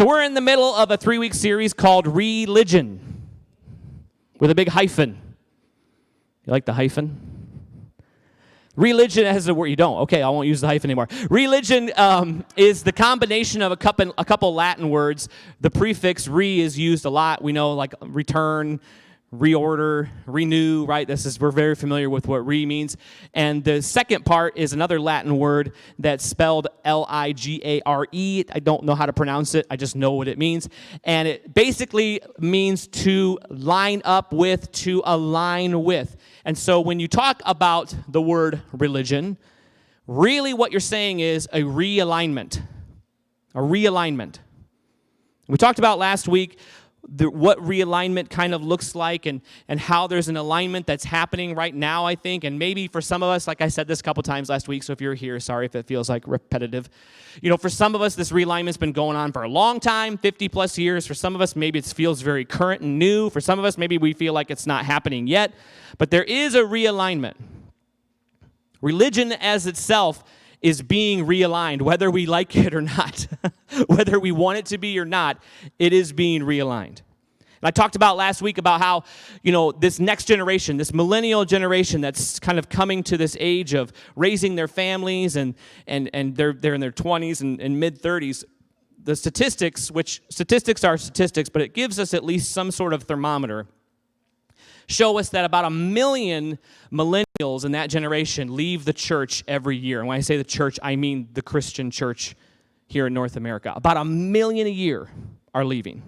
So we're in the middle of a 3-week series called Re-ligion, with a big hyphen. You like the hyphen? Re-ligion has a word. You don't? Okay, I won't use the hyphen anymore. Re-ligion is the combination of a couple Latin words. The prefix re is used a lot. We know, like return, reorder, renew, right? We're very familiar with what re means. And the second part is another Latin word that's spelled Ligare. I don't know how to pronounce it. I just know what it means. And it basically means to line up with, to align with. And so when you talk about the word religion, really what you're saying is a realignment. A realignment. We talked about last week what realignment kind of looks like and how there's an alignment that's happening right now, I think. And maybe for some of us, like I said this a couple times last week, so if you're here, sorry if it feels like repetitive. You know, for some of us, this realignment's been going on for a long time, 50 plus years. For some of us, maybe it feels very current and new. For some of us, maybe we feel like it's not happening yet. But there is a realignment. Religion as itself is being realigned, whether we like it or not. Whether we want it to be or not, it is being realigned. And I talked about last week about how, you know, this next generation, this millennial generation that's kind of coming to this age of raising their families and they're in their 20s and mid-30s. The statistics, which statistics are statistics, but it gives us at least some sort of thermometer, show us that about 1 million millennials in that generation leave the church every year. And when I say the church, I mean the Christian church here in North America. About 1 million a year are leaving.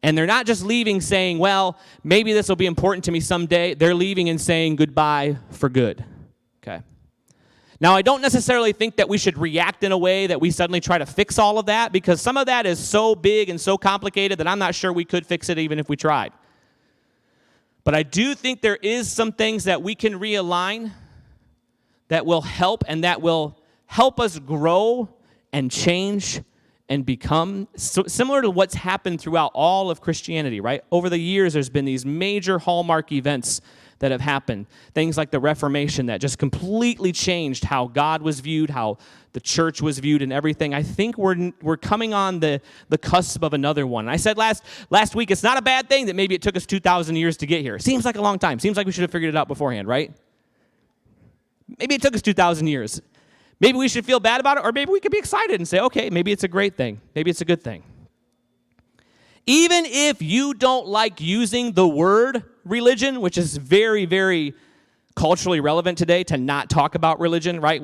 And they're not just leaving saying, well, maybe this will be important to me someday. They're leaving and saying goodbye for good. Okay. Now, I don't necessarily think that we should react in a way that we suddenly try to fix all of that, because some of that is so big and so complicated that I'm not sure we could fix it even if we tried. But I do think there is some things that we can realign that will help, and that will help us grow and change and become similar to what's happened throughout all of Christianity, right? Over the years, there's been these major hallmark events that have happened. Things like the Reformation that just completely changed how God was viewed, how the church was viewed, and everything. I think we're coming on the cusp of another one. And I said last week, it's not a bad thing that maybe it took us 2,000 years to get here. Seems like a long time. Seems like we should have figured it out beforehand, right? Maybe it took us 2,000 years. Maybe we should feel bad about it, or maybe we could be excited and say, okay, maybe it's a great thing. Maybe it's a good thing. Even if you don't like using the word religion, which is very, very culturally relevant today to not talk about religion, right?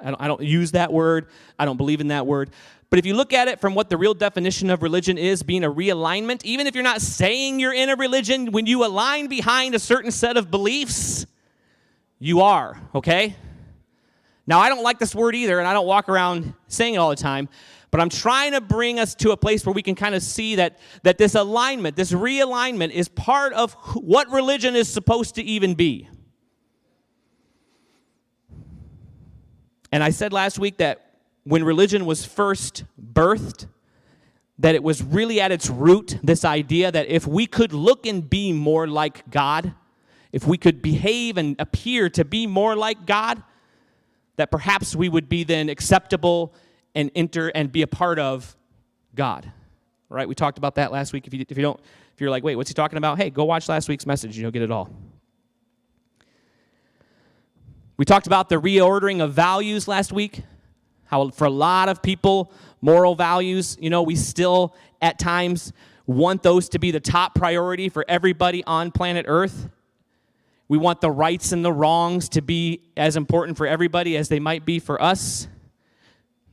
I don't use that word. I don't believe in that word. But if you look at it from what the real definition of religion is, being a realignment, even if you're not saying you're in a religion, when you align behind a certain set of beliefs, you are, okay? Now, I don't like this word either, and I don't walk around saying it all the time, but I'm trying to bring us to a place where we can kind of see that this alignment, this realignment, is part of what religion is supposed to even be. And I said last week that when religion was first birthed, that it was really at its root this idea that if we could look and be more like God, if we could behave and appear to be more like God, that perhaps we would be then acceptable and enter and be a part of God. Right? We talked about that last week. If you're like, wait, what's he talking about? Hey, go watch last week's message and you'll get it all. We talked about the reordering of values last week. How for a lot of people, moral values, we still at times want those to be the top priority for everybody on planet Earth. We want the rights and the wrongs to be as important for everybody as they might be for us.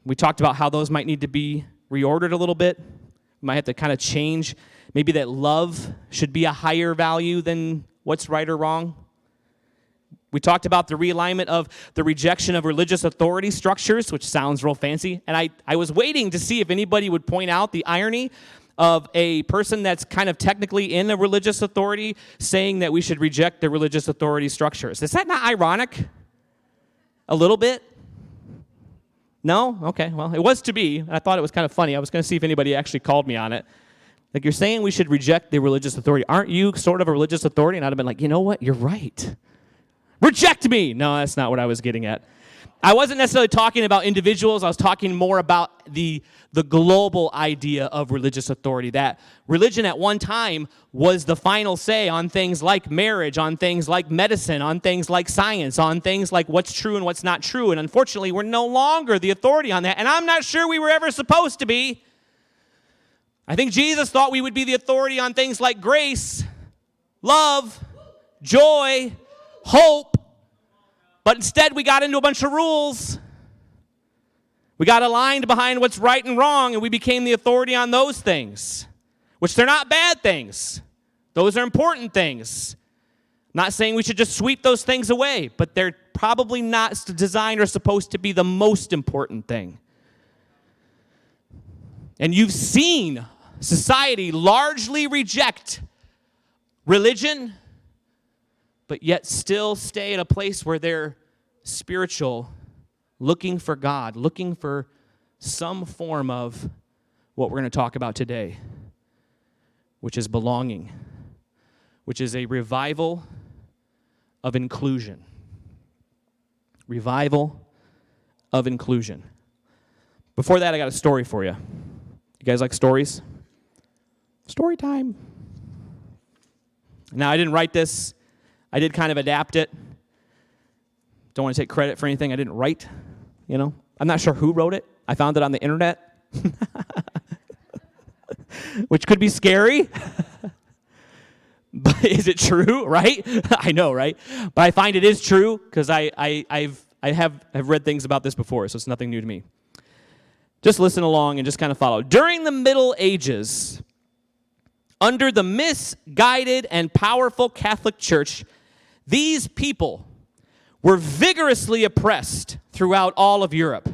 We talked about how those might need to be reordered a little bit. We might have to kind of change. Maybe that love should be a higher value than what's right or wrong. We talked about the realignment of the rejection of religious authority structures, which sounds real fancy. And I was waiting to see if anybody would point out the irony of a person that's kind of technically in a religious authority saying that we should reject the religious authority structures. Is that not ironic? A little bit? No? Okay, well, it was to be. I thought it was kind of funny. I was going to see if anybody actually called me on it. Like, you're saying we should reject the religious authority. Aren't you sort of a religious authority? And I'd have been like, you know what? You're right. Reject me! No, that's not what I was getting at. I wasn't necessarily talking about individuals. I was talking more about the global idea of religious authority, that religion at one time was the final say on things like marriage, on things like medicine, on things like science, on things like what's true and what's not true. And unfortunately, we're no longer the authority on that. And I'm not sure we were ever supposed to be. I think Jesus thought we would be the authority on things like grace, love, joy, hope. But instead, we got into a bunch of rules. We got aligned behind what's right and wrong, and we became the authority on those things, which they're not bad things. Those are important things. Not saying we should just sweep those things away, but they're probably not designed or supposed to be the most important thing. And you've seen society largely reject religion, but yet still stay at a place where they're spiritual, looking for God, looking for some form of what we're going to talk about today, which is belonging, which is a revival of inclusion. Revival of inclusion. Before that, I got a story for you. You guys like stories? Story time. Now, I didn't write this. I did kind of adapt it. Don't want to take credit for anything I didn't write, you know. I'm not sure who wrote it. I found it on the internet, which could be scary. But is it true, right? I know, right? But I find it is true because I have read things about this before, so it's nothing new to me. Just listen along and just kind of follow. During the Middle Ages, under the misguided and powerful Catholic Church, these people were vigorously oppressed throughout all of Europe.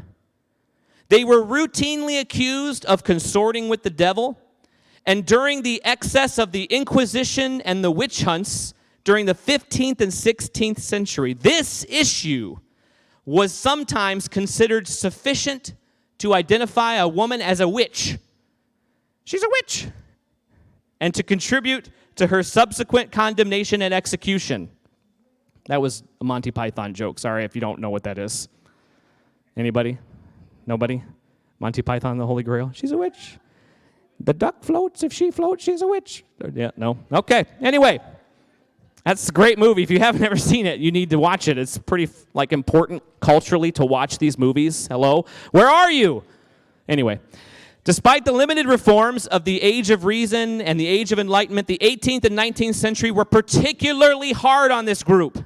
They were routinely accused of consorting with the devil, and during the excess of the Inquisition and the witch hunts during the 15th and 16th century, this issue was sometimes considered sufficient to identify a woman as a witch. She's a witch. And to contribute to her subsequent condemnation and execution. That was a Monty Python joke. Sorry if you don't know what that is. Anybody? Nobody? Monty Python, the Holy Grail? She's a witch. The duck floats. If she floats, she's a witch. Yeah, no? Okay. Anyway, that's a great movie. If you haven't ever seen it, you need to watch it. It's pretty important culturally to watch these movies. Hello? Where are you? Anyway. Despite the limited reforms of the Age of Reason and the Age of Enlightenment, the 18th and 19th century were particularly hard on this group,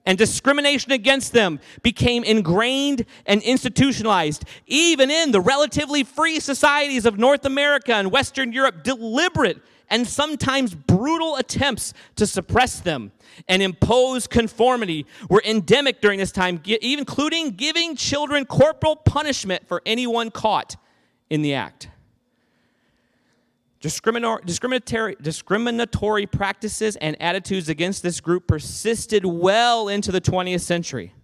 and discrimination against them became ingrained and institutionalized. Even in the relatively free societies of North America and Western Europe, deliberate and sometimes brutal attempts to suppress them and impose conformity were endemic during this time, including giving children corporal punishment for anyone caught in the act. Discriminatory practices and attitudes against this group persisted well into the 20th century.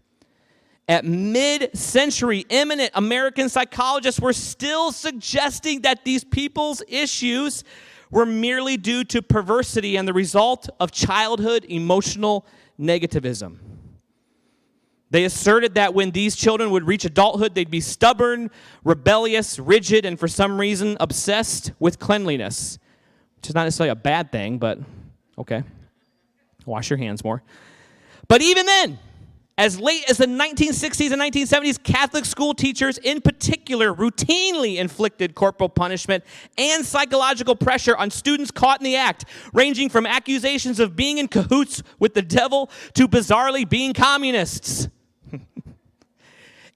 At mid-century, eminent American psychologists were still suggesting that these people's issues were merely due to perversity and the result of childhood emotional negativism. They asserted that when these children would reach adulthood, they'd be stubborn, rebellious, rigid, and for some reason obsessed with cleanliness, which is not necessarily a bad thing, but okay. Wash your hands more. But even then, as late as the 1960s and 1970s, Catholic school teachers in particular routinely inflicted corporal punishment and psychological pressure on students caught in the act, ranging from accusations of being in cahoots with the devil to bizarrely being communists.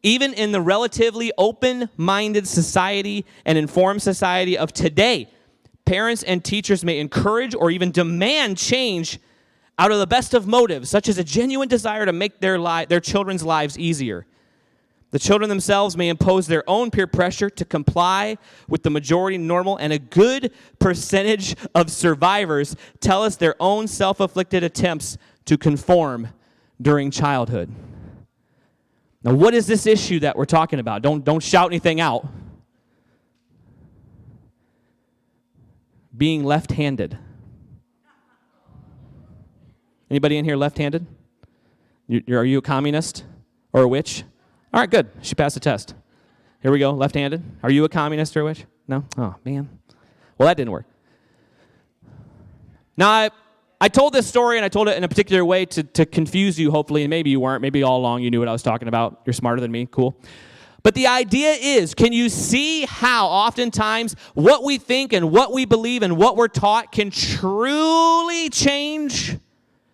Even in the relatively open-minded society and informed society of today, parents and teachers may encourage or even demand change out of the best of motives, such as a genuine desire to make their children's lives easier. The children themselves may impose their own peer pressure to comply with the majority normal, and a good percentage of survivors tell us their own self-afflicted attempts to conform during childhood. Now, what is this issue that we're talking about? Don't shout anything out. Being left-handed. Anybody in here left-handed? Are you a communist or a witch? All right, good. She passed the test. Here we go, left-handed. Are you a communist or which? No? Oh, man. Well, that didn't work. Now, I told this story, and I told it in a particular way to confuse you, hopefully, and maybe you weren't. Maybe all along you knew what I was talking about. You're smarter than me. Cool. But the idea is, can you see how oftentimes what we think and what we believe and what we're taught can truly change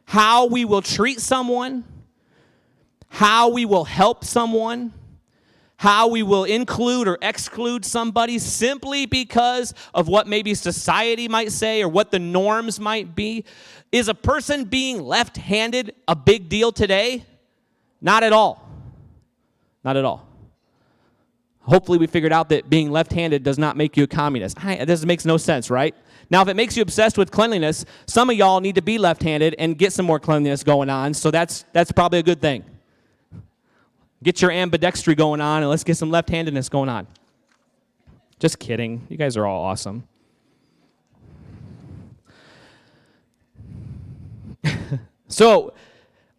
how we will treat someone, how we will help someone, how we will include or exclude somebody simply because of what maybe society might say or what the norms might be? Is a person being left-handed a big deal today? Not at all. Not at all. Hopefully we figured out that being left-handed does not make you a communist. This makes no sense, right? Now, if it makes you obsessed with cleanliness, some of y'all need to be left-handed and get some more cleanliness going on, so that's probably a good thing. Get your ambidextry going on, and let's get some left-handedness going on. Just kidding. You guys are all awesome. So,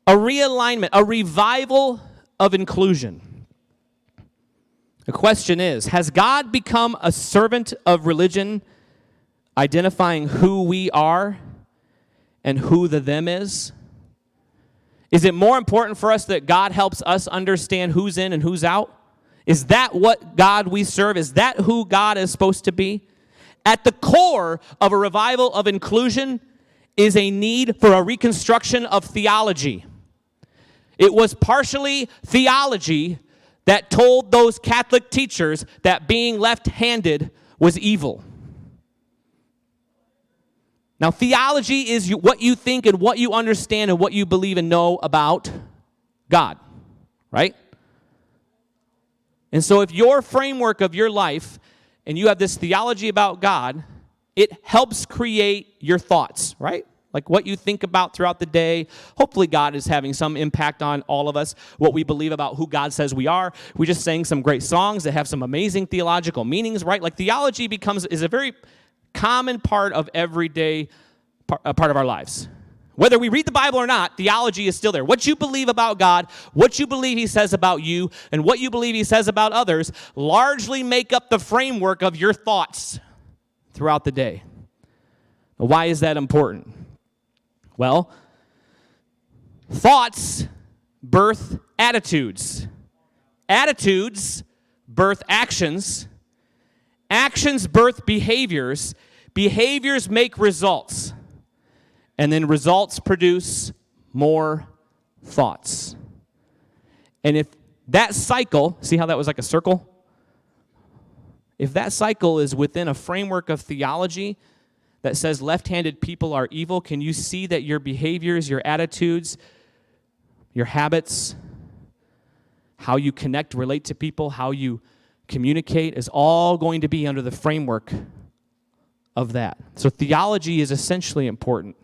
a realignment, a revival of inclusion. The question is, has God become a servant of religion, identifying who we are and who the them is? Is it more important for us that God helps us understand who's in and who's out? Is that what God we serve? Is that who God is supposed to be? At the core of a revival of inclusion is a need for a reconstruction of theology. It was partially theology that told those Catholic teachers that being left-handed was evil. Now, theology is what you think and what you understand and what you believe and know about God, right? And so if your framework of your life and you have this theology about God, it helps create your thoughts, right? Like what you think about throughout the day. Hopefully God is having some impact on all of us, what we believe about who God says we are. We just sang some great songs that have some amazing theological meanings, right? Like theology is a very common part of everyday part of our lives. Whether we read the Bible or not, theology is still there. What you believe about God, what you believe he says about you, and what you believe he says about others largely make up the framework of your thoughts throughout the day. Why is that important? Well, thoughts birth attitudes. Attitudes birth actions. Actions birth behaviors. Behaviors make results. And then results produce more thoughts. And if that cycle, see how that was like a circle? If that cycle is within a framework of theology that says left-handed people are evil, can you see that your behaviors, your attitudes, your habits, how you connect, relate to people, how you communicate is all going to be under the framework of that. So theology is essentially important.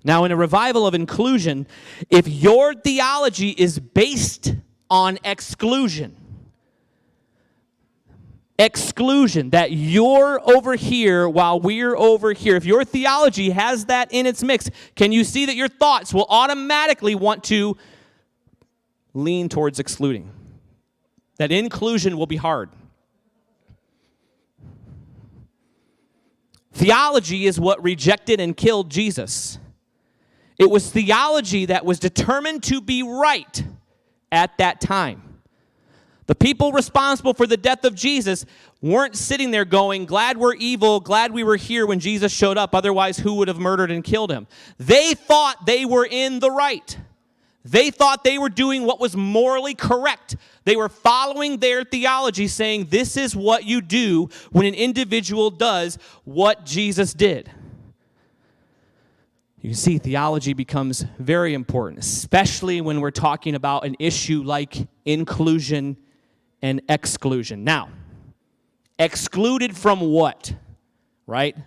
Now, in a revival of inclusion, if your theology is based on exclusion, that you're over here while we're over here, if your theology has that in its mix, can you see that your thoughts will automatically want to lean towards excluding? That inclusion will be hard. Theology is what rejected and killed Jesus. It was theology that was determined to be right at that time. The people responsible for the death of Jesus weren't sitting there going, glad we're evil, glad we were here when Jesus showed up, otherwise who would have murdered and killed him? They thought they were in the right. They thought they were doing what was morally correct. They were following their theology, saying this is what you do when an individual does what Jesus did. You can see theology becomes very important, especially when we're talking about an issue like inclusion and exclusion. Now, excluded from what, right?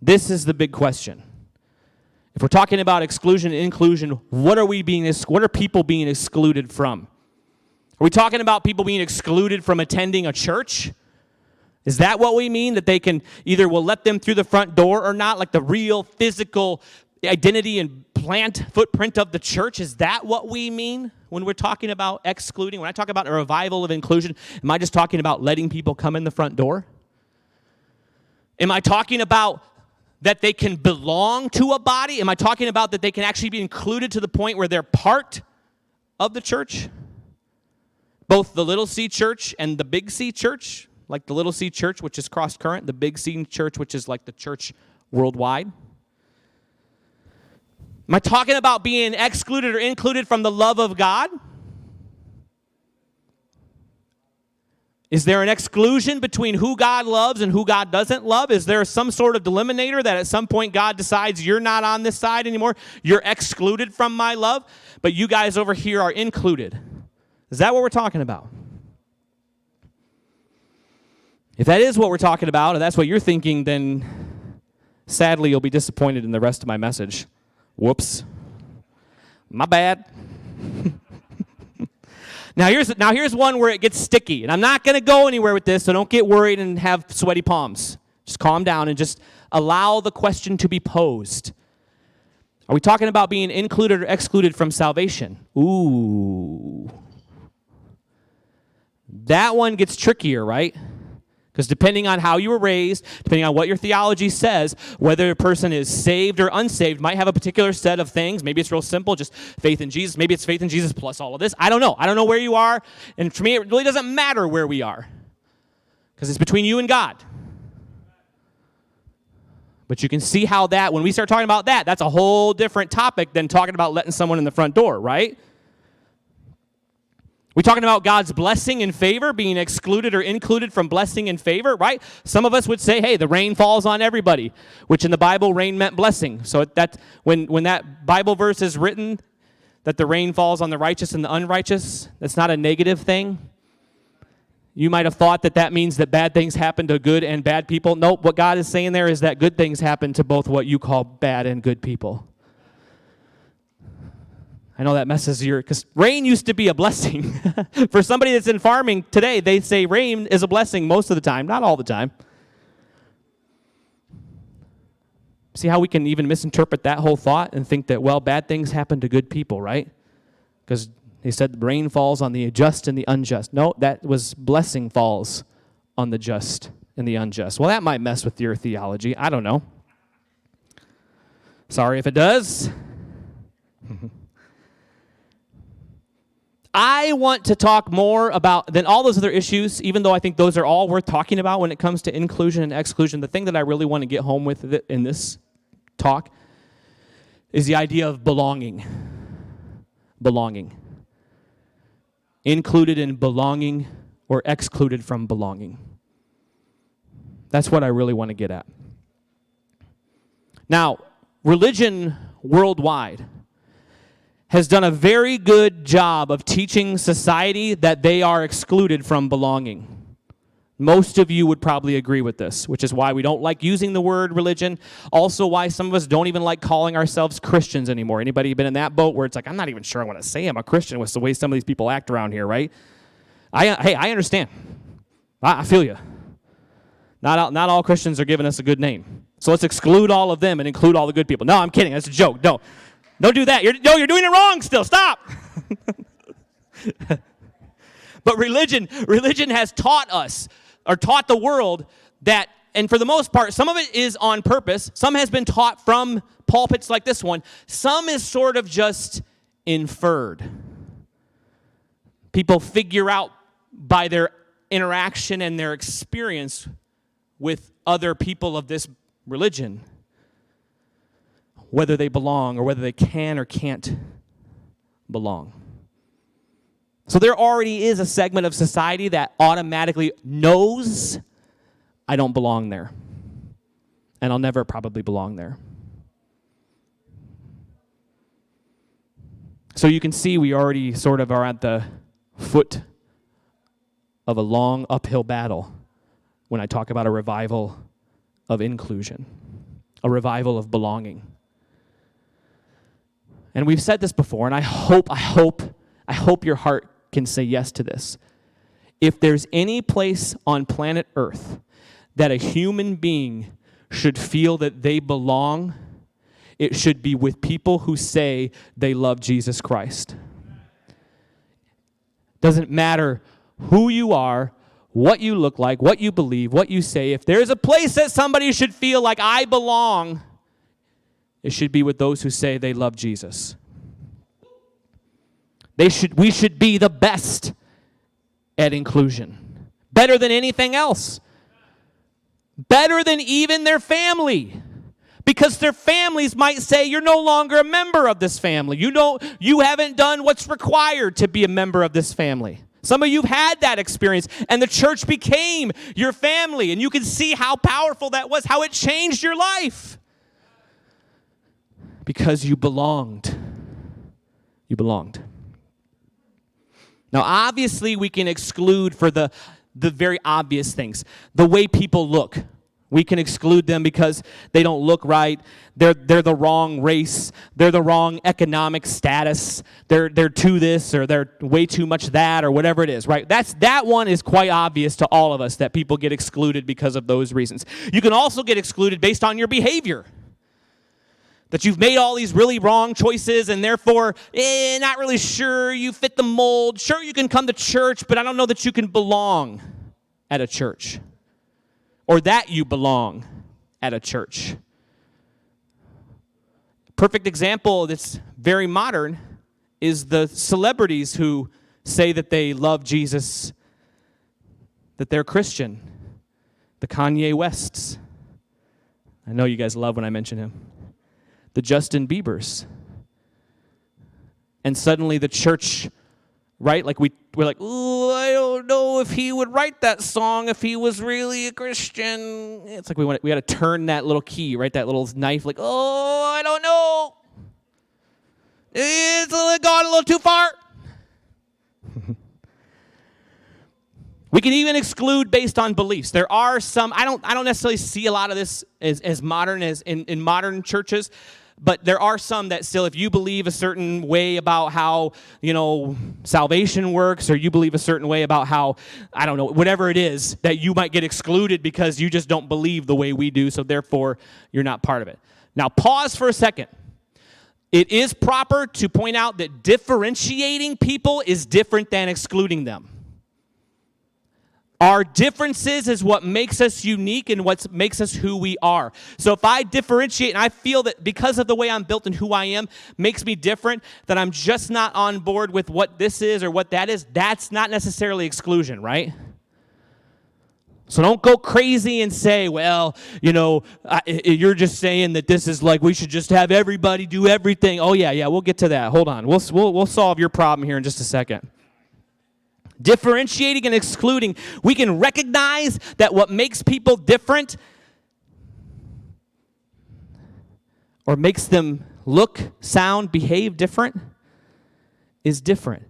This is the big question. If we're talking about exclusion and inclusion, what are people being excluded from? Are we talking about people being excluded from attending a church? Is that what we mean? That they can either will let them through the front door or not, like the real physical identity and footprint of the church? Is that what we mean when we're talking about excluding? When I talk about a revival of inclusion, am I just talking about letting people come in the front door? Am I talking about that they can belong to a body? Am I talking about that they can actually be included to the point where they're part of the church? Both the little C church and the big C church, like the little C church, which is cross current, the big C church, which is like the church worldwide. Am I talking about being excluded or included from the love of God? Is there an exclusion between who God loves and who God doesn't love? Is there some sort of delimiter that at some point God decides you're not on this side anymore? You're excluded from my love, but you guys over here are included. Is that what we're talking about? If that is what we're talking about, and that's what you're thinking, then sadly you'll be disappointed in the rest of my message. Whoops. My bad. Now here's one where it gets sticky, and I'm not going to go anywhere with this, so don't get worried and have sweaty palms. Just calm down and just allow the question to be posed. Are we talking about being included or excluded from salvation? Ooh. That one gets trickier, right? Because depending on how you were raised, depending on what your theology says, whether a person is saved or unsaved might have a particular set of things. Maybe it's real simple, just faith in Jesus. Maybe it's faith in Jesus plus all of this. I don't know. I don't know where you are. And for me, it really doesn't matter where we are. Because it's between you and God. But you can see how that, when we start talking about that, that's a whole different topic than talking about letting someone in the front door, right? We talking about God's blessing and favor, being excluded or included from blessing and favor, right? Some of us would say, hey, the rain falls on everybody, which in the Bible, rain meant blessing. So that when that Bible verse is written, that the rain falls on the righteous and the unrighteous, that's not a negative thing. You might have thought that means that bad things happen to good and bad people. Nope, what God is saying there is that good things happen to both what you call bad and good people. I know that messes because rain used to be a blessing. For somebody that's in farming today, they say rain is a blessing most of the time, not all the time. See how we can even misinterpret that whole thought and think that, well, bad things happen to good people, right? Because he said the rain falls on the just and the unjust. No, that was blessing falls on the just and the unjust. Well, that might mess with your theology. I don't know. Sorry if it does. I want to talk more about than all those other issues, even though I think those are all worth talking about when it comes to inclusion and exclusion. The thing that I really want to get home with in this talk is the idea of belonging. Belonging. Included in belonging or excluded from belonging. That's what I really want to get at. Now, religion worldwide has done a very good job of teaching society that they are excluded from belonging. Most of you would probably agree with this, which is why we don't like using the word religion. Also why some of us don't even like calling ourselves Christians anymore. Anybody been in that boat where it's like, I'm not even sure I want to say I'm a Christian with the way some of these people act around here, right? I understand. I feel you. Not all Christians are giving us a good name. So let's exclude all of them and include all the good people. No, I'm kidding. That's a joke. Don't do that. You're doing it wrong still. Stop. But religion has taught us, or taught the world that, and for the most part, some of it is on purpose. Some has been taught from pulpits like this one. Some is sort of just inferred. People figure out by their interaction and their experience with other people of this religion whether they belong or whether they can or can't belong. So there already is a segment of society that automatically knows I don't belong there. And I'll never probably belong there. So you can see we already sort of are at the foot of a long uphill battle when I talk about a revival of inclusion, a revival of belonging. And we've said this before, and I hope your heart can say yes to this. If there's any place on planet Earth that a human being should feel that they belong, It should be with people who say they love Jesus Christ. Doesn't matter who you are, what you look like, what you believe, what you say. If there's a place that somebody should feel like I belong, it should be with those who say they love Jesus. We should be the best at inclusion. Better than anything else. Better than even their family. Because their families might say, you're no longer a member of this family. You haven't done what's required to be a member of this family. Some of you have had that experience, and the church became your family, and you can see how powerful that was, how it changed your life. Because you belonged. You belonged. Now, obviously, we can exclude for the very obvious things. The way people look. We can exclude them because they don't look right. They're the wrong race. They're the wrong economic status. They're too this or they're way too much that or whatever it is, right? That one is quite obvious to all of us that people get excluded because of those reasons. You can also get excluded based on your behavior. That you've made all these really wrong choices and therefore, not really sure you fit the mold. Sure, you can come to church, but I don't know that you can belong at a church. Or that you belong at a church. Perfect example that's very modern is the celebrities who say that they love Jesus, that they're Christian. The Kanye Wests. I know you guys love when I mention him. The Justin Biebers. And suddenly the church, right? Like we're like, ooh, I don't know if he would write that song if he was really a Christian. It's like we got to turn that little key, right? That little knife, like, oh, I don't know. It's gone a little too far. We can even exclude based on beliefs. There are some, I don't necessarily see a lot of this as modern as in modern churches. But there are some that still, if you believe a certain way about how, salvation works, or you believe a certain way about how, I don't know, whatever it is, that you might get excluded because you just don't believe the way we do, so therefore you're not part of it. Now, pause for a second. It is proper to point out that differentiating people is different than excluding them. Our differences is what makes us unique and what makes us who we are. So if I differentiate and I feel that because of the way I'm built and who I am makes me different, that I'm just not on board with what this is or what that is, that's not necessarily exclusion, right? So don't go crazy and say, well, you're just saying that this is like we should just have everybody do everything. Oh, yeah, we'll get to that. Hold on. We'll solve your problem here in just a second. Differentiating and excluding, we can recognize that what makes people different or makes them look, sound, behave different is different.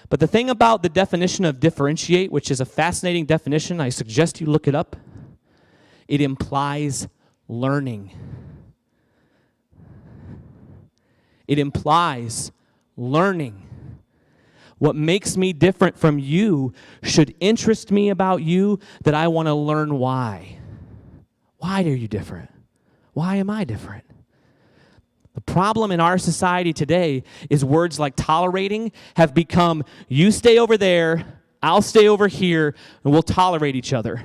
But the thing about the definition of differentiate, which is a fascinating definition, I suggest you look it up, it implies learning. It implies learning. What makes me different from you should interest me about you, that I want to learn why. Why are you different? Why am I different? The problem in our society today is words like tolerating have become, you stay over there, I'll stay over here, and we'll tolerate each other.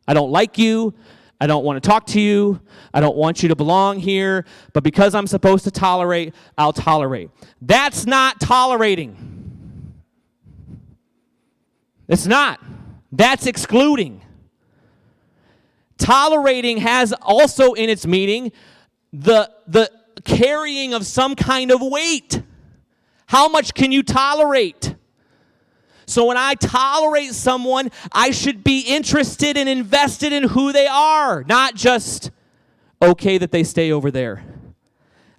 I don't like you. I don't want to talk to you. I don't want you to belong here. But because I'm supposed to tolerate, I'll tolerate. That's not tolerating. It's not. That's excluding. Tolerating has also in its meaning the carrying of some kind of weight. How much can you tolerate? So when I tolerate someone, I should be interested and invested in who they are, not just okay that they stay over there.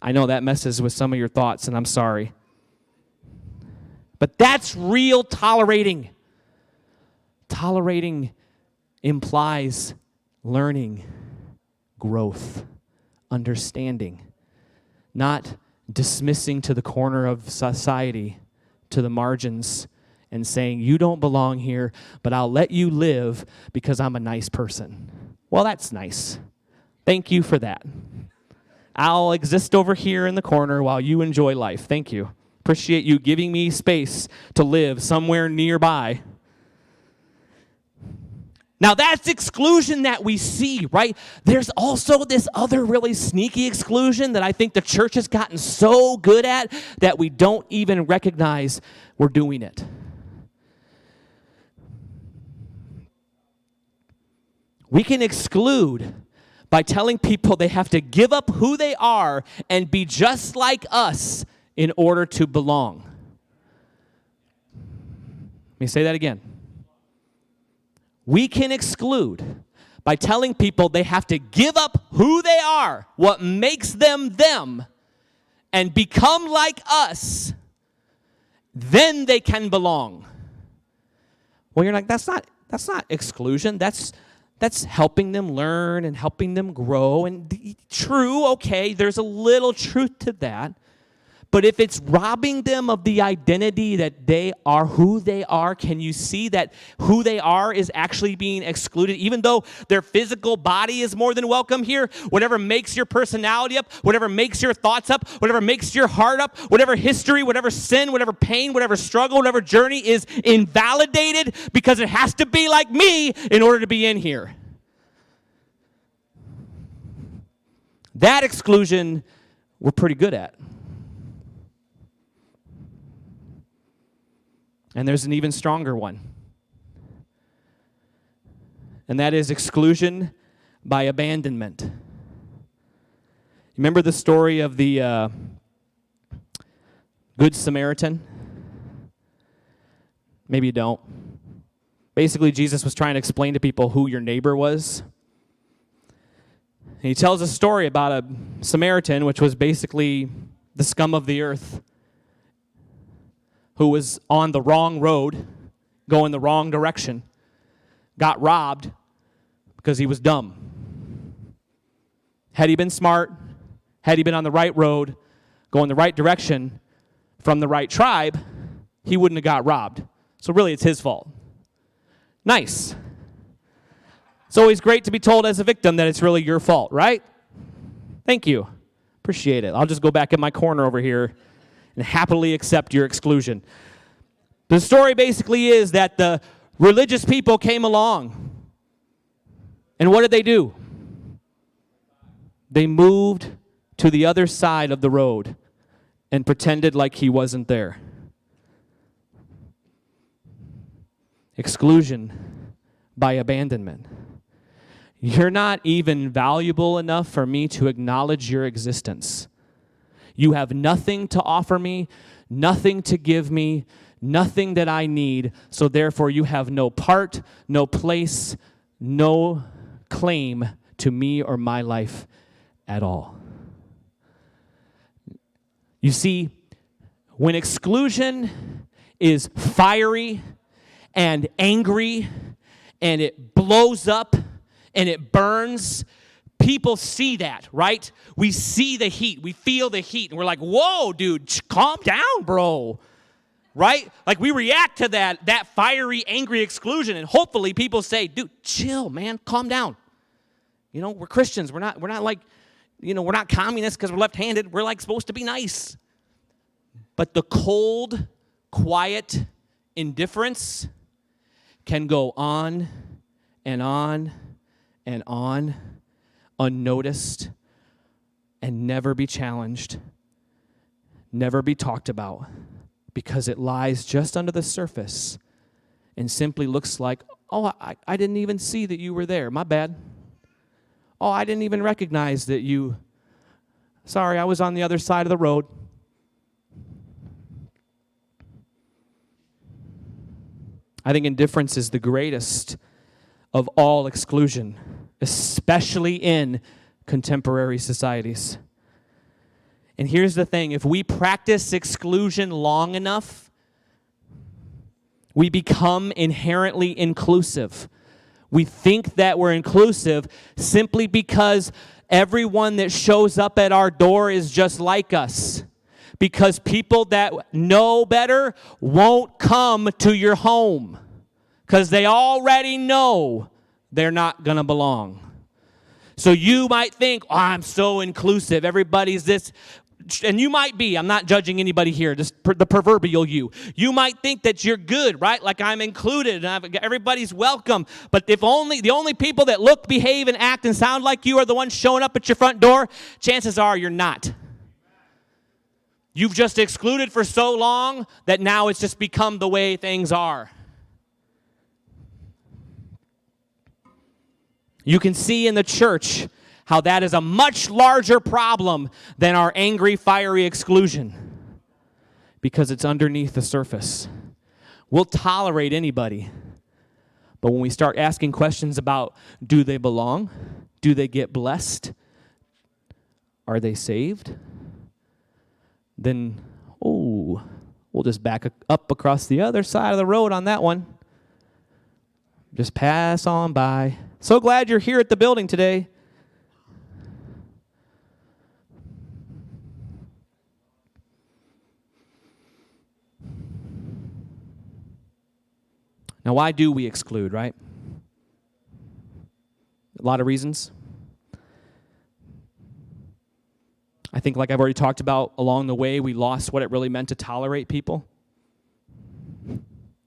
I know that messes with some of your thoughts, and I'm sorry. But that's real tolerating. Tolerating implies learning, growth, understanding, not dismissing to the corner of society, to the margins, and saying, you don't belong here, but I'll let you live because I'm a nice person. Well, that's nice. Thank you for that. I'll exist over here in the corner while you enjoy life. Thank you. Appreciate you giving me space to live somewhere nearby. Now that's exclusion that we see, right? There's also this other really sneaky exclusion that I think the church has gotten so good at that we don't even recognize we're doing it. We can exclude by telling people they have to give up who they are and be just like us in order to belong. Let me say that again. We can exclude by telling people they have to give up who they are, what makes them them, and become like us. Then they can belong. Well, you're like, that's not exclusion. That's helping them learn and helping them grow. And true, okay, there's a little truth to that. But if it's robbing them of the identity that they are who they are, can you see that who they are is actually being excluded? Even though their physical body is more than welcome here, whatever makes your personality up, whatever makes your thoughts up, whatever makes your heart up, whatever history, whatever sin, whatever pain, whatever struggle, whatever journey is invalidated because it has to be like me in order to be in here. That exclusion we're pretty good at. And there's an even stronger one. And that is exclusion by abandonment. Remember the story of the Good Samaritan? Maybe you don't. Basically, Jesus was trying to explain to people who your neighbor was. And he tells a story about a Samaritan, which was basically the scum of the earth, who was on the wrong road, going the wrong direction, got robbed because he was dumb. Had he been smart, had he been on the right road, going the right direction from the right tribe, he wouldn't have got robbed. So really, it's his fault. Nice. It's always great to be told as a victim that it's really your fault, right? Thank you. Appreciate it. I'll just go back in my corner over here and happily accept your exclusion. The story basically is that the religious people came along. And what did they do? They moved to the other side of the road and pretended like he wasn't there. Exclusion by abandonment. You're not even valuable enough for me to acknowledge your existence. You have nothing to offer me, nothing to give me, nothing that I need, so therefore you have no part, no place, no claim to me or my life at all. You see, when exclusion is fiery and angry and it blows up and it burns, people see that, right? We see the heat. We feel the heat. And we're like, whoa, dude, calm down, bro. Right? Like we react to that fiery, angry exclusion. And hopefully people say, dude, chill, man, calm down. You know, we're Christians. We're not like, you know, we're not communists because we're left-handed. We're like supposed to be nice. But the cold, quiet indifference can go on and on and on, unnoticed, and never be challenged, never be talked about, because it lies just under the surface and simply looks like, oh, I didn't even see that you were there. My bad. Oh, I didn't even recognize that you, sorry, I was on the other side of the road. I think indifference is the greatest of all exclusion, especially in contemporary societies. And here's the thing, if we practice exclusion long enough, we become inherently inclusive. We think that we're inclusive simply because everyone that shows up at our door is just like us. Because people that know better won't come to your home. Because they already know they're not going to belong. So you might think, oh, I'm so inclusive. Everybody's this. And you might be. I'm not judging anybody here. Just the proverbial you. You might think that you're good, right? Like I'm included and everybody's welcome. But if only the only people that look, behave, and act and sound like you are the ones showing up at your front door, chances are you're not. You've just excluded for so long that now it's just become the way things are. You can see in the church how that is a much larger problem than our angry, fiery exclusion because it's underneath the surface. We'll tolerate anybody, but when we start asking questions about do they belong, do they get blessed, are they saved, then, we'll just back up across the other side of the road on that one. Just pass on by. So glad you're here at the building today. Now, why do we exclude, right? A lot of reasons. I think, like I've already talked about, along the way, we lost what it really meant to tolerate people.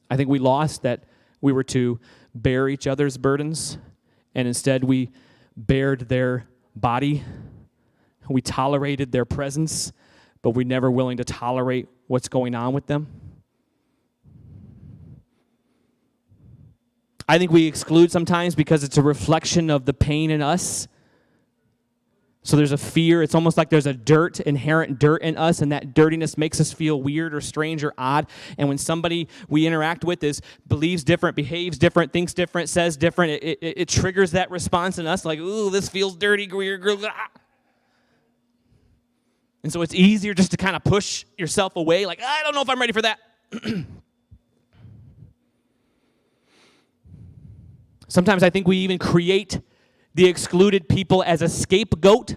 I think we lost that we were to bear each other's burdens, and instead we bared their body. We tolerated their presence, but we're never willing to tolerate what's going on with them. I think we exclude sometimes because it's a reflection of the pain in us. So there's a fear. It's almost like there's a inherent dirt in us, and that dirtiness makes us feel weird or strange or odd. And when somebody we interact with believes different, behaves different, thinks different, says different, it triggers that response in us like, ooh, this feels dirty. And so it's easier just to kind of push yourself away like, I don't know if I'm ready for that. Sometimes I think we even create the excluded people as a scapegoat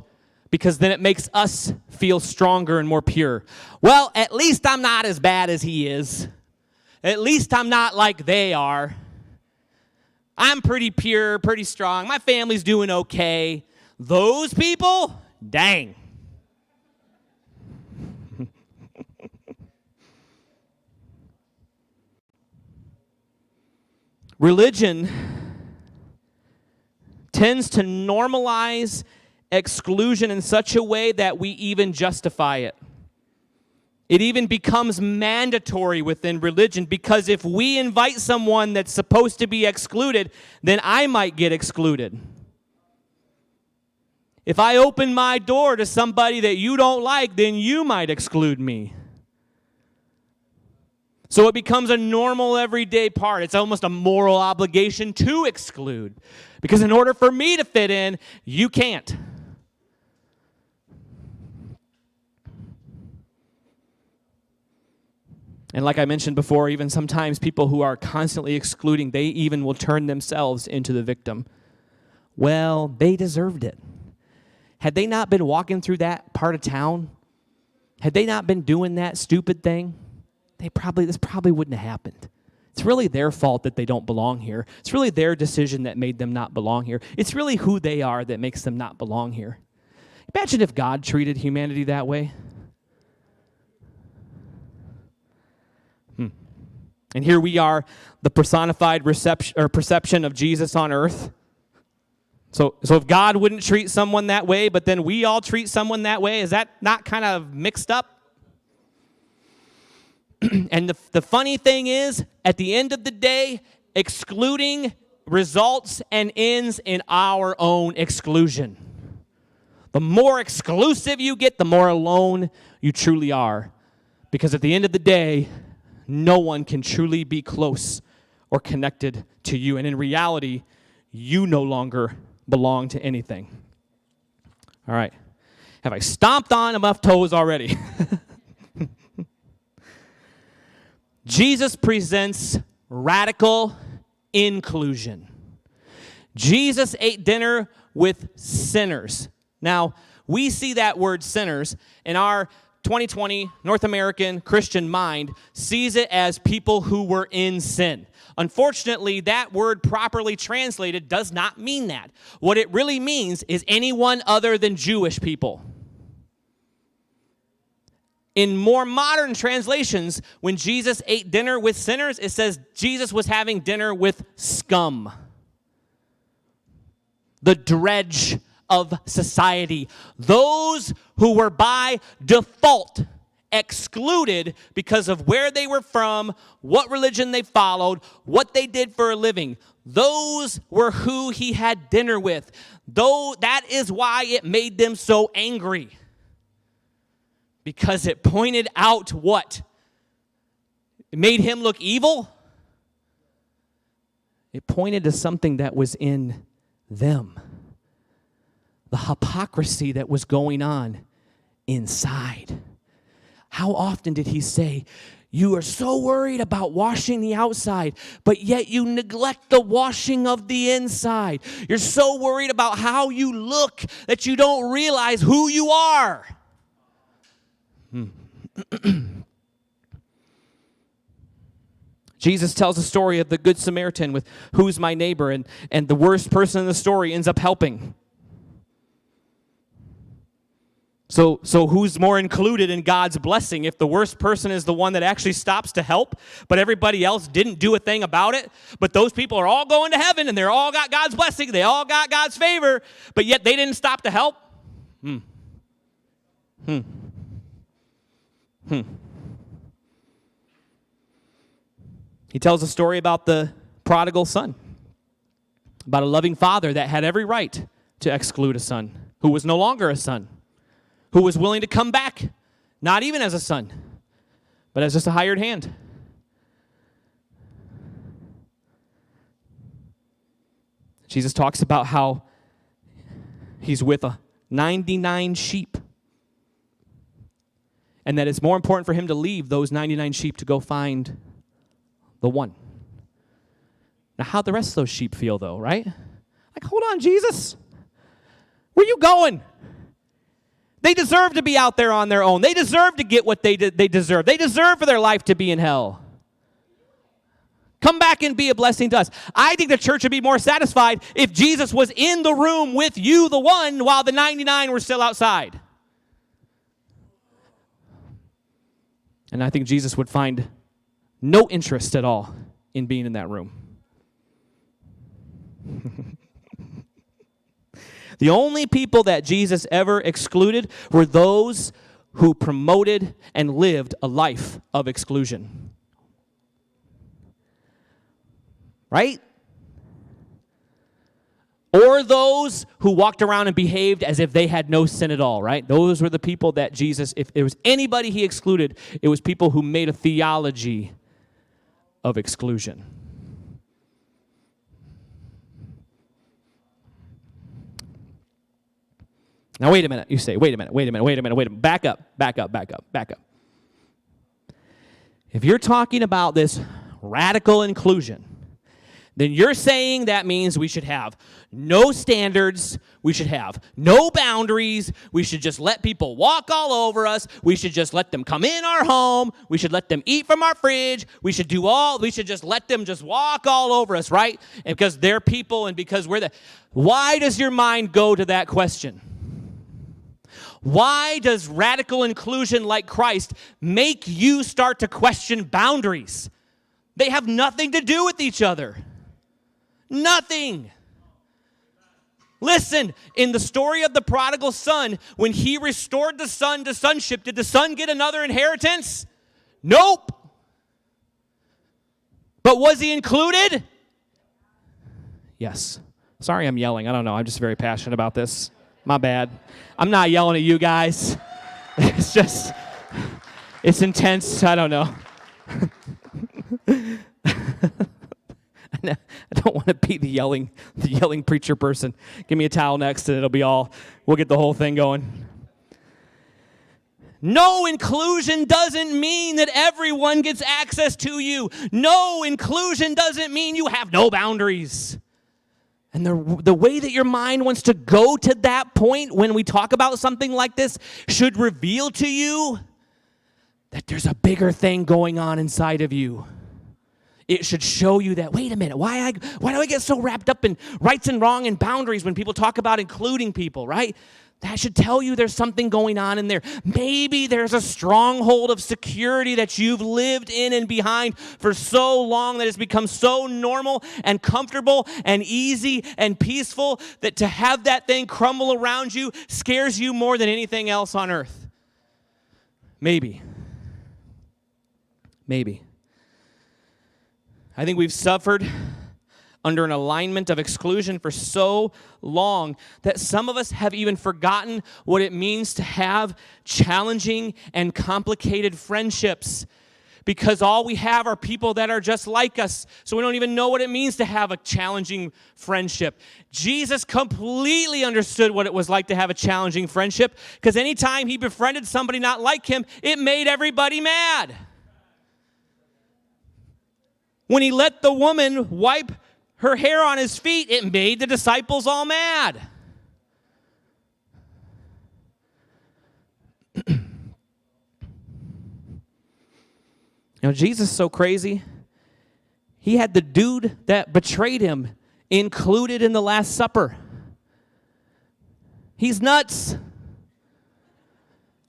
because then it makes us feel stronger and more pure. Well, at least I'm not as bad as he is. At least I'm not like they are. I'm pretty pure, pretty strong. My family's doing okay. Those people, dang. Religion tends to normalize exclusion in such a way that we even justify it. It even becomes mandatory within religion because if we invite someone that's supposed to be excluded, then I might get excluded. If I open my door to somebody that you don't like, then you might exclude me. So it becomes a normal everyday part. It's almost a moral obligation to exclude. Because in order for me to fit in, you can't. And like I mentioned before, even sometimes people who are constantly excluding, they even will turn themselves into the victim. Well, they deserved it. Had they not been walking through that part of town, had they not been doing that stupid thing, this probably wouldn't have happened. It's really their fault that they don't belong here. It's really their decision that made them not belong here. It's really who they are that makes them not belong here. Imagine if God treated humanity that way. And here we are, the personified perception of Jesus on earth. So if God wouldn't treat someone that way, but then we all treat someone that way, is that not kind of mixed up? And the funny thing is, at the end of the day, excluding results and ends in our own exclusion. The more exclusive you get, the more alone you truly are. Because at the end of the day, no one can truly be close or connected to you. And in reality, you no longer belong to anything. All right. Have I stomped on enough toes already? Jesus presents radical inclusion. Jesus ate dinner with sinners. Now, we see that word sinners in our 2020 North American Christian mind sees it as people who were in sin. Unfortunately, that word properly translated does not mean that. What it really means is anyone other than Jewish people. In more modern translations, when Jesus ate dinner with sinners, it says Jesus was having dinner with scum. The dredge of society. Those who were by default excluded because of where they were from, what religion they followed, what they did for a living. Those were who he had dinner with. Though that is why it made them so angry. Because it pointed out what? It made him look evil? It pointed to something that was in them. The hypocrisy that was going on inside. How often did he say, you are so worried about washing the outside, but yet you neglect the washing of the inside. You're so worried about how you look that you don't realize who you are. Jesus tells the story of the Good Samaritan with who's my neighbor, and the worst person in the story ends up helping. So who's more included in God's blessing if the worst person is the one that actually stops to help, but everybody else didn't do a thing about it, but those people are all going to heaven and they're all got God's blessing, they all got God's favor, but yet they didn't stop to help? He tells a story about the prodigal son, about a loving father that had every right to exclude a son who was no longer a son, who was willing to come back, not even as a son, but as just a hired hand. Jesus talks about how he's with 99 sheep, and that it's more important for him to leave those 99 sheep to go find the one. Now, how'd the rest of those sheep feel, though, right? Like, hold on, Jesus. Where you going? They deserve to be out there on their own. They deserve to get what they deserve. They deserve for their life to be in hell. Come back and be a blessing to us. I think the church would be more satisfied if Jesus was in the room with you, the one, while the 99 were still outside. And I think Jesus would find no interest at all in being in that room. The only people that Jesus ever excluded were those who promoted and lived a life of exclusion. Right? Or those who walked around and behaved as if they had no sin at all, right? Those were the people that Jesus, if there was anybody he excluded, it was people who made a theology of exclusion. Now, wait a minute. You say, wait a minute. Back up. If you're talking about this radical inclusion, then you're saying that means we should have no standards, we should have no boundaries, we should just let people walk all over us, we should just let them come in our home, we should let them eat from our fridge, we should just let them just walk all over us, right? And because they're people and because we're why does your mind go to that question? Why does radical inclusion like Christ make you start to question boundaries? They have nothing to do with each other. Nothing. Listen, in the story of the prodigal son, when he restored the son to sonship, did the son get another inheritance? Nope. But was he included? Yes. Sorry I'm yelling. I don't know. I'm just very passionate about this. My bad. I'm not yelling at you guys. It's intense. I don't know. I don't want to be the yelling preacher person. Give me a towel next and we'll get the whole thing going. No inclusion doesn't mean that everyone gets access to you. No inclusion doesn't mean you have no boundaries. And the way that your mind wants to go to that point when we talk about something like this should reveal to you that there's a bigger thing going on inside of you. It should show you that, wait a minute, why do I get so wrapped up in rights and wrong and boundaries when people talk about including people, right? That should tell you there's something going on in there. Maybe there's a stronghold of security that you've lived in and behind for so long that it's become so normal and comfortable and easy and peaceful that to have that thing crumble around you scares you more than anything else on earth. Maybe. I think we've suffered under an alignment of exclusion for so long that some of us have even forgotten what it means to have challenging and complicated friendships, because all we have are people that are just like us. So we don't even know what it means to have a challenging friendship. Jesus completely understood what it was like to have a challenging friendship, because anytime he befriended somebody not like him, it made everybody mad. When he let the woman wipe her hair on his feet, it made the disciples all mad. Jesus is so crazy. He had the dude that betrayed him included in the Last Supper. He's nuts.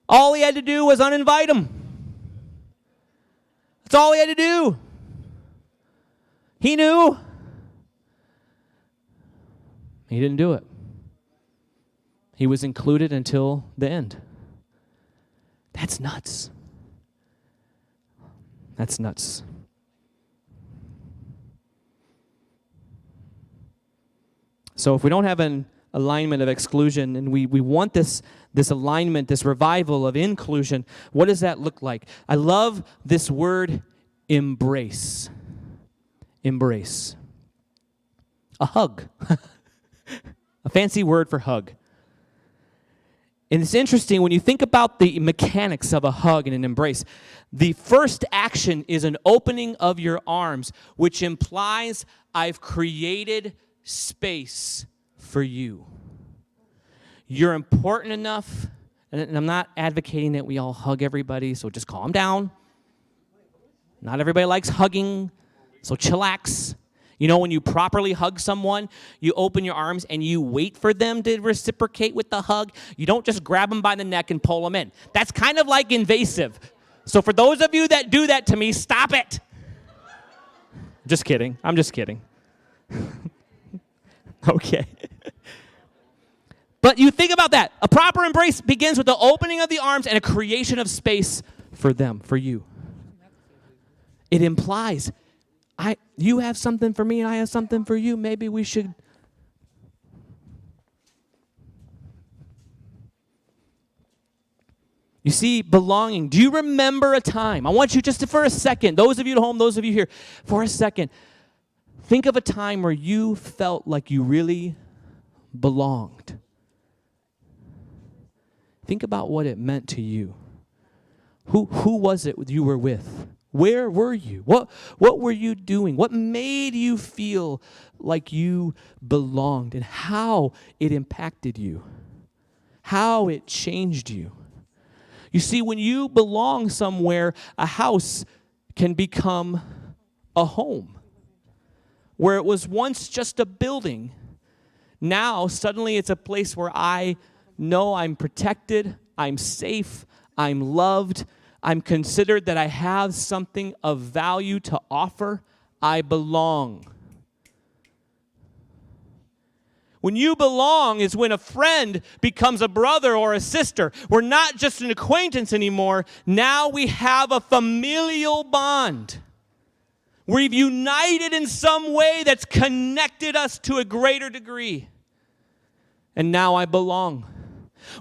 All he had to do was uninvite him. That's all he had to do. He knew. He didn't do it. He was included until the end. That's nuts. That's nuts. So if we don't have an alignment of exclusion and we want this alignment, this revival of inclusion, what does that look like? I love this word, embrace. Embrace. A hug. A fancy word for hug. And it's interesting when you think about the mechanics of a hug and an embrace. The first action is an opening of your arms, which implies I've created space for you. You're important enough, and I'm not advocating that we all hug everybody, so just calm down. Not everybody likes hugging, so chillax. You know, when you properly hug someone, you open your arms and you wait for them to reciprocate with the hug. You don't just grab them by the neck and pull them in. That's kind of like invasive. So for those of you that do that to me, stop it. Just kidding. I'm just kidding. Okay. But you think about that. A proper embrace begins with the opening of the arms and a creation of space for them, for you. It implies, you have something for me and I have something for you. Maybe we should. You see, belonging. Do you remember a time? I want you just for a second, those of you at home, those of you here, for a second, think of a time where you felt like you really belonged. Think about what it meant to you. Who was it you were with? Where were you? What were you doing? What made you feel like you belonged, and how it impacted you? How it changed you? You see, when you belong somewhere, a house can become a home. Where it was once just a building, now suddenly it's a place where I know I'm protected, I'm safe, I'm loved, I'm considered that I have something of value to offer. I belong. When you belong is when a friend becomes a brother or a sister. We're not just an acquaintance anymore. Now we have a familial bond. We've united in some way that's connected us to a greater degree. And now I belong.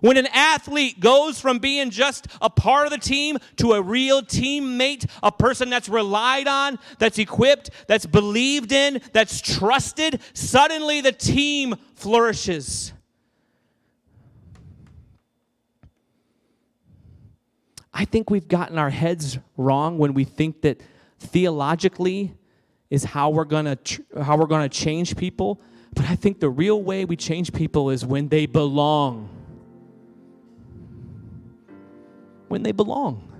When an athlete goes from being just a part of the team to a real teammate, a person that's relied on, that's equipped, that's believed in, that's trusted, suddenly the team flourishes. I think we've gotten our heads wrong when we think that theologically is how we're going to change people, but I think the real way we change people is when they belong. When they belong.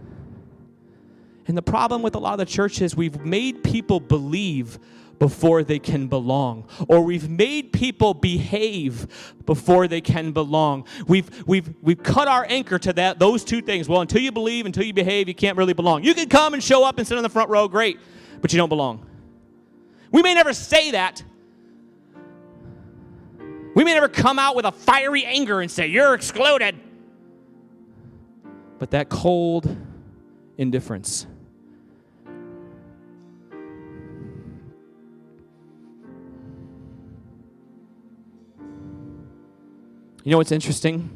And the problem with a lot of the church is we've made people believe before they can belong, or we've made people behave before they can belong. We've cut our anchor to those two things. Well, until you believe, until you behave, you can't really belong. You can come and show up and sit on the front row, great, but you don't belong. We may never say that. We may never come out with a fiery anger and say, you're excluded. But that cold indifference. You know what's interesting?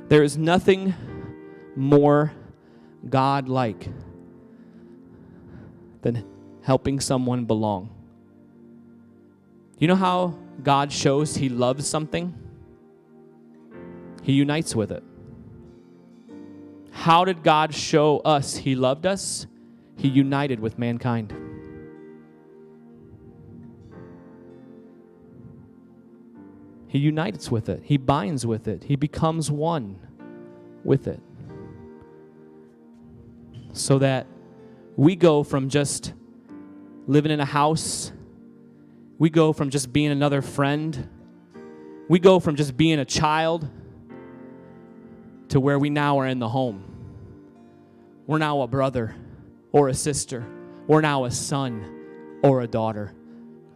There is nothing more God-like than helping someone belong. You know how God shows he loves something? He unites with it. How did God show us he loved us? He united with mankind. He unites with it. He binds with it. He becomes one with it. So that we go from just living in a house, we go from just being another friend, we go from just being a child to where we now are in the home. We're now a brother or a sister. We're now a son or a daughter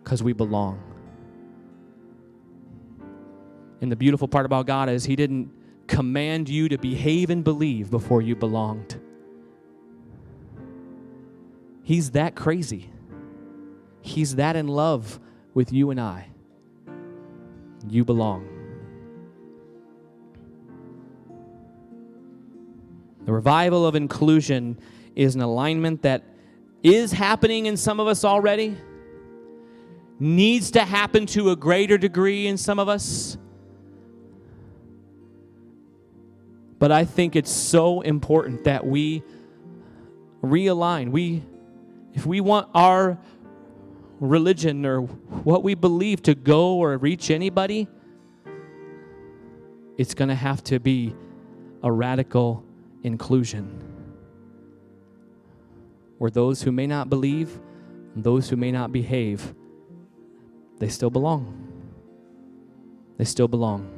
because we belong. And the beautiful part about God is he didn't command you to behave and believe before you belonged. He's that crazy. He's that in love with you and I. You belong. The revival of inclusion is an alignment that is happening in some of us already, needs to happen to a greater degree in some of us. But I think it's so important that we realign. If we want our religion or what we believe to go or reach anybody, it's going to have to be a radical inclusion, where those who may not believe, and those who may not behave, they still belong. They still belong.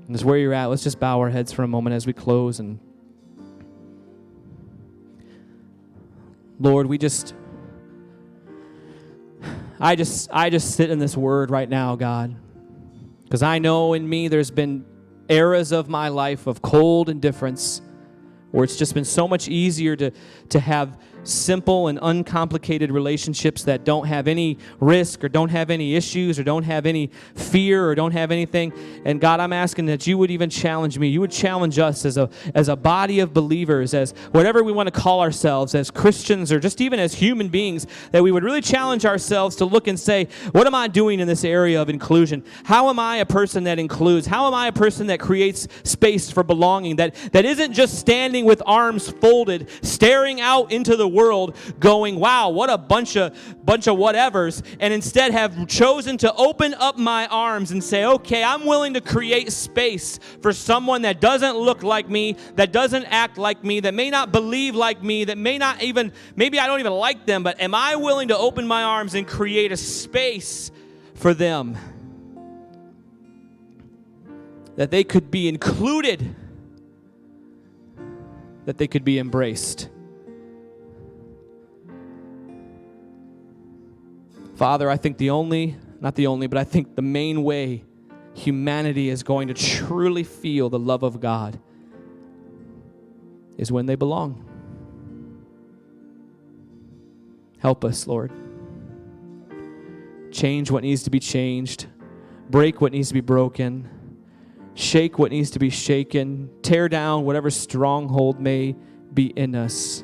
And that's where you're at. Let's just bow our heads for a moment as we close. And Lord, I just sit in this word right now, God. Because I know in me there's been eras of my life of cold indifference where it's just been so much easier to have simple and uncomplicated relationships that don't have any risk or don't have any issues or don't have any fear or don't have anything. And God, I'm asking that you would even challenge me. You would challenge us as a body of believers, as whatever we want to call ourselves, as Christians or just even as human beings, that we would really challenge ourselves to look and say, what am I doing in this area of inclusion? How am I a person that includes? How am I a person that creates space for belonging, that isn't just standing with arms folded, staring out into the world going, wow, what a bunch of whatevers, and instead have chosen to open up my arms and say, okay, I'm willing to create space for someone that doesn't look like me, that doesn't act like me, that may not believe like me, that may not even, maybe I don't even like them, but am I willing to open my arms and create a space for them that they could be included, that they could be embraced? Father, I think I think the main way humanity is going to truly feel the love of God is when they belong. Help us, Lord. Change what needs to be changed. Break what needs to be broken. Shake what needs to be shaken. Tear down whatever stronghold may be in us.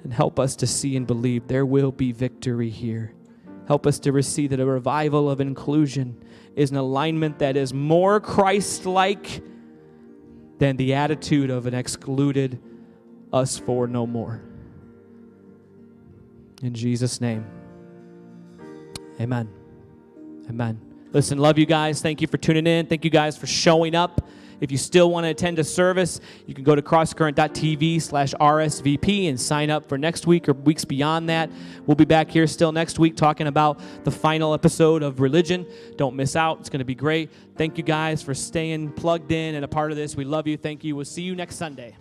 And help us to see and believe there will be victory here. Help us to receive that a revival of inclusion is an alignment that is more Christ-like than the attitude of an excluded us for no more. In Jesus' name, amen. Amen. Listen, love you guys. Thank you for tuning in. Thank you guys for showing up. If you still want to attend a service, you can go to crosscurrent.tv/RSVP and sign up for next week or weeks beyond that. We'll be back here still next week talking about the final episode of Religion. Don't miss out. It's going to be great. Thank you guys for staying plugged in and a part of this. We love you. Thank you. We'll see you next Sunday.